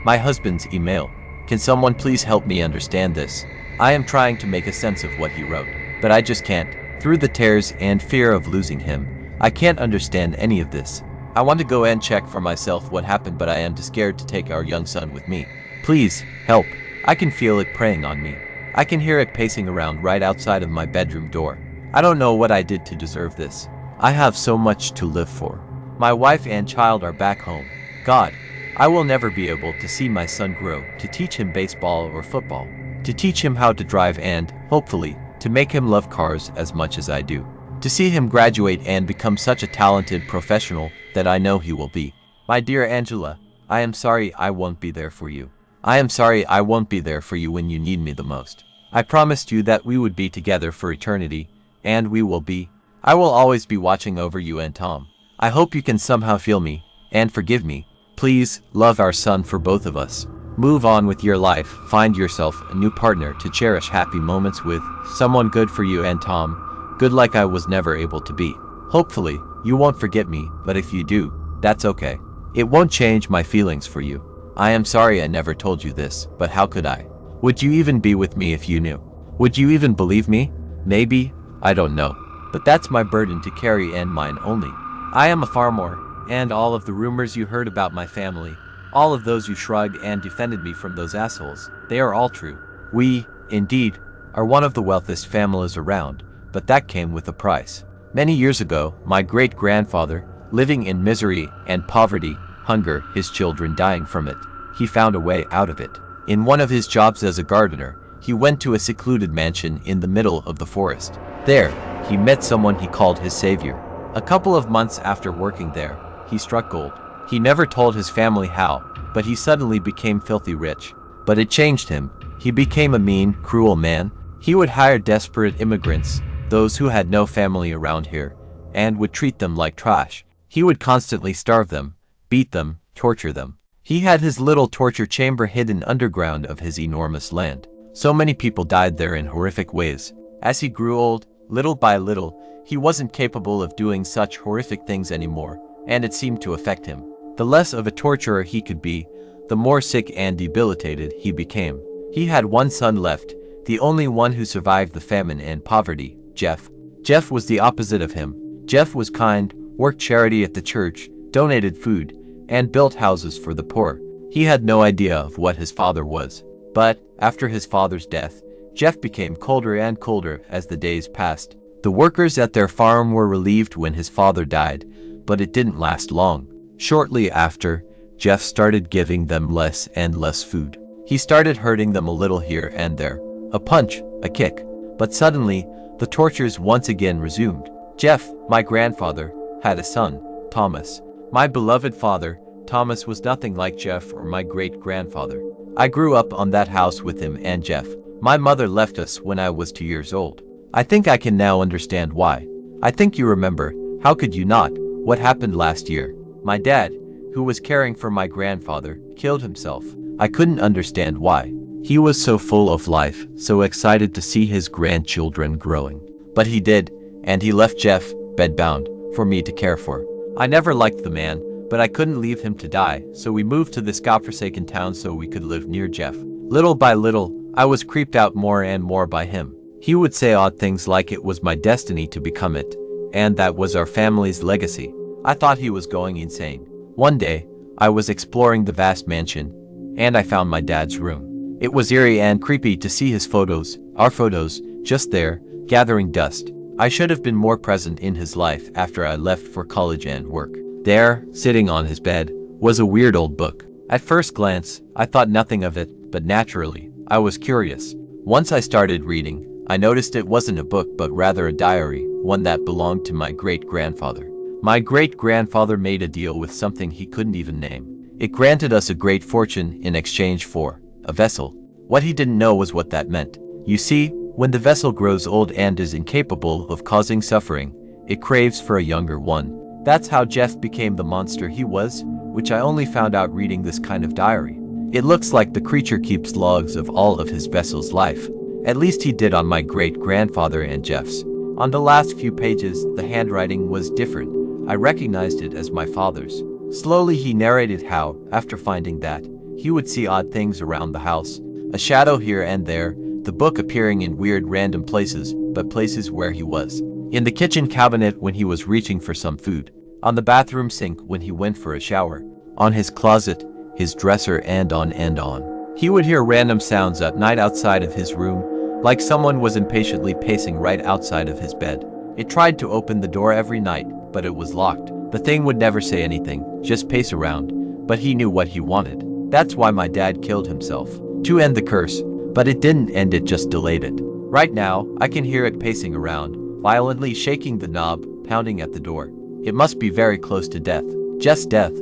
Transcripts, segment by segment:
My husband's email. Can someone please help me understand this? I am trying to make a sense of what he wrote, but I just can't. Through the tears and fear of losing him, I can't understand any of this. I want to go and check for myself what happened, but I am too scared to take our young son with me. Please, help. I can feel it preying on me. I can hear it pacing around right outside of my bedroom door. I don't know what I did to deserve this. I have so much to live for. My wife and child are back home. God, I will never be able to see my son grow, to teach him baseball or football, to teach him how to drive and, hopefully, to make him love cars as much as I do. To see him graduate and become such a talented professional that I know he will be. My dear Angela, I am sorry I won't be there for you. I am sorry I won't be there for you when you need me the most. I promised you that we would be together for eternity, and we will be. I will always be watching over you and Tom. I hope you can somehow feel me, and forgive me. Please, love our son for both of us. Move on with your life, find yourself a new partner to cherish happy moments with, someone good for you and Tom, good like I was never able to be. Hopefully, you won't forget me, but if you do, that's okay. It won't change my feelings for you. I am sorry I never told you this, but how could I? Would you even be with me if you knew? Would you even believe me? Maybe, I don't know. But that's my burden to carry and mine only. I am a farmer, and all of the rumors you heard about my family, all of those you shrugged and defended me from those assholes, they are all true. We, indeed, are one of the wealthiest families around, but that came with a price. Many years ago, my great-grandfather, living in misery and poverty, hunger, his children dying from it, he found a way out of it. In one of his jobs as a gardener, he went to a secluded mansion in the middle of the forest. There, he met someone he called his savior. A couple of months after working there, he struck gold. He never told his family how, but he suddenly became filthy rich. But it changed him. He became a mean, cruel man. He would hire desperate immigrants, those who had no family around here, and would treat them like trash. He would constantly starve them, beat them, torture them. He had his little torture chamber hidden underground of his enormous land. So many people died there in horrific ways. As he grew old, little by little, he wasn't capable of doing such horrific things anymore, and it seemed to affect him. The less of a torturer he could be, the more sick and debilitated he became. He had one son left, the only one who survived the famine and poverty, Jeff. Jeff was the opposite of him. Jeff was kind, worked charity at the church, donated food, and built houses for the poor. He had no idea of what his father was. But, after his father's death, Jeff became colder and colder as the days passed. The workers at their farm were relieved when his father died, but it didn't last long. Shortly after, Jeff started giving them less and less food. He started hurting them a little here and there. A punch, a kick. But suddenly, the tortures once again resumed. Jeff, my grandfather, had a son, Thomas. My beloved father, Thomas, was nothing like Jeff or my great-grandfather. I grew up on that house with him and Jeff. My mother left us when I was 2 years old. I think I can now understand why. I think you remember, how could you not, what happened last year? My dad, who was caring for my grandfather, killed himself. I couldn't understand why. He was so full of life, so excited to see his grandchildren growing. But he did, and he left Jeff, bedbound, for me to care for. I never liked the man, but I couldn't leave him to die, so we moved to this godforsaken town so we could live near Jeff. Little by little, I was creeped out more and more by him. He would say odd things like it was my destiny to become it, and that was our family's legacy. I thought he was going insane. One day, I was exploring the vast mansion, and I found my dad's room. It was eerie and creepy to see his photos, our photos, just there, gathering dust. I should have been more present in his life after I left for college and work. There, sitting on his bed, was a weird old book. At first glance, I thought nothing of it, but naturally, I was curious. Once I started reading, I noticed it wasn't a book but rather a diary, one that belonged to my great-grandfather. My great-grandfather made a deal with something he couldn't even name. It granted us a great fortune in exchange for a vessel. What he didn't know was what that meant. You see, when the vessel grows old and is incapable of causing suffering, it craves for a younger one. That's how Jeff became the monster he was, which I only found out reading this kind of diary. It looks like the creature keeps logs of all of his vessel's life. At least he did on my great-grandfather and Jeff's. On the last few pages, the handwriting was different. I recognized it as my father's. Slowly he narrated how, after finding that, he would see odd things around the house. A shadow here and there, the book appearing in weird random places, but places where he was. In the kitchen cabinet when he was reaching for some food. On the bathroom sink when he went for a shower. On his closet, his dresser, and on and on. He would hear random sounds at night outside of his room, like someone was impatiently pacing right outside of his bed. It tried to open the door every night, but it was locked. The thing would never say anything, just pace around, but he knew what he wanted. That's why my dad killed himself. To end the curse, but it didn't end, it just delayed it. Right now, I can hear it pacing around, violently shaking the knob, pounding at the door. It must be very close to death. Just death.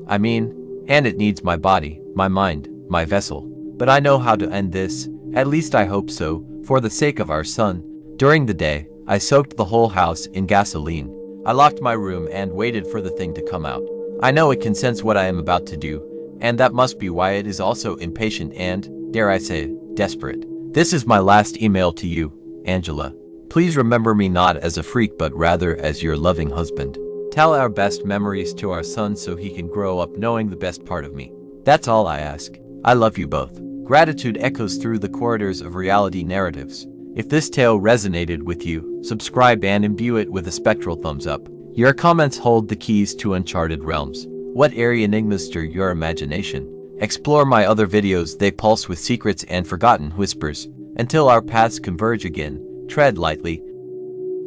I mean, and it needs my body, my mind, my vessel. But I know how to end this, at least I hope so, for the sake of our son. During the day, I soaked the whole house in gasoline. I locked my room and waited for the thing to come out. I know it can sense what I am about to do, and that must be why it is also impatient and, dare I say, desperate. This is my last email to you, Angela. Please remember me not as a freak but rather as your loving husband. Tell our best memories to our son so he can grow up knowing the best part of me. That's all I ask. I love you both. Gratitude echoes through the corridors of reality narratives. If this tale resonated with you, subscribe and imbue it with a spectral thumbs up. Your comments hold the keys to uncharted realms. What airy enigmas stir your imagination? Explore my other videos, they pulse with secrets and forgotten whispers. Until our paths converge again, tread lightly,